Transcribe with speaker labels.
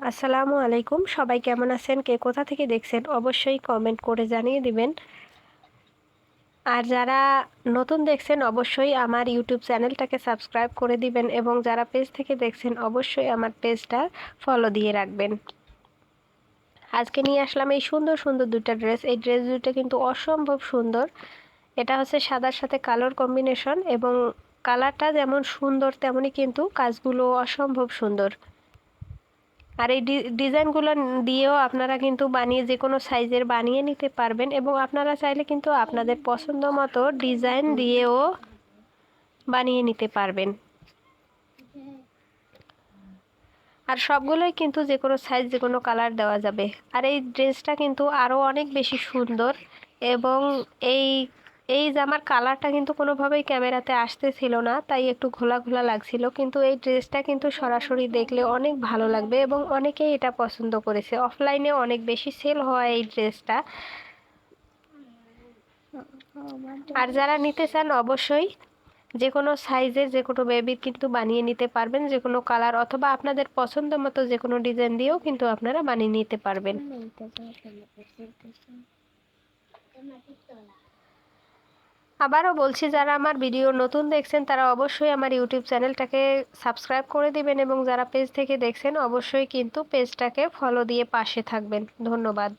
Speaker 1: আসসালামু আলাইকুম। সবাই কেমন আছেন? কে কোথা থেকে দেখছেন? অবশ্যই কমেন্ট করে জানিয়ে দিবেন। আর যারা নতুন দেখছেন অবশ্যই আমার ইউটিউব চ্যানেলটাকে সাবস্ক্রাইব করে দিবেন এবং যারা পেজ থেকে দেখছেন অবশ্যই আমার পেজটা ফলো দিয়ে রাখবেন। আজকে নিয়ে আসলাম এই সুন্দর সুন্দর দুটো ড্রেস। এই ড্রেস দুটো কিন্তু অসম্ভব সুন্দর। এটা হচ্ছে সাদার সাথে কালোর কম্বিনেশন এবং কালারটা যেমন সুন্দর তেমনই কিন্তু কাজগুলো অসম্ভব সুন্দর। আর এই ডিজাইনগুলো দিয়েও আপনারা কিন্তু বানিয়ে যে কোনো সাইজের বানিয়ে নিতে পারবেন এবং আপনারা চাইলে কিন্তু আপনাদের পছন্দ মতো ডিজাইন দিয়েও বানিয়ে নিতে পারবেন। আর সবগুলোই কিন্তু যে কোনো সাইজ যে কোনো কালার দেওয়া যাবে। আর এই ড্রেসটা কিন্তু আরও অনেক বেশি সুন্দর এবং এই এই জামার কালারটা কিন্তু কোনোভাবেই ক্যামেরাতে আসতেছিল না, তাই একটু ঘোলা ঘোলা লাগছিল, কিন্তু এই ড্রেসটা কিন্তু সরাসরি দেখলে অনেক ভালো লাগবে এবং অনেকেই এটা পছন্দ করেছে। অফলাইনে অনেক বেশি সেল হয় এই ড্রেসটা। আর যারা নিতে চান অবশ্যই যে কোনো সাইজের যে কোনো বেবির কিন্তু বানিয়ে নিতে পারবেন, যে কোনো কালার অথবা আপনাদের পছন্দ মতো যে কোনো ডিজাইন দিয়েও কিন্তু আপনারা বানিয়ে নিতে পারবেন। আবারও বলছি, যারা আমার ভিডিও নতুন দেখছেন তারা অবশ্যই আমার ইউটিউব চ্যানেলটাকে সাবস্ক্রাইব করে দিবেন এবং যারা পেজ থেকে দেখছেন অবশ্যই কিন্তু পেজটাকে ফলো দিয়ে পাশে থাকবেন। ধন্যবাদ।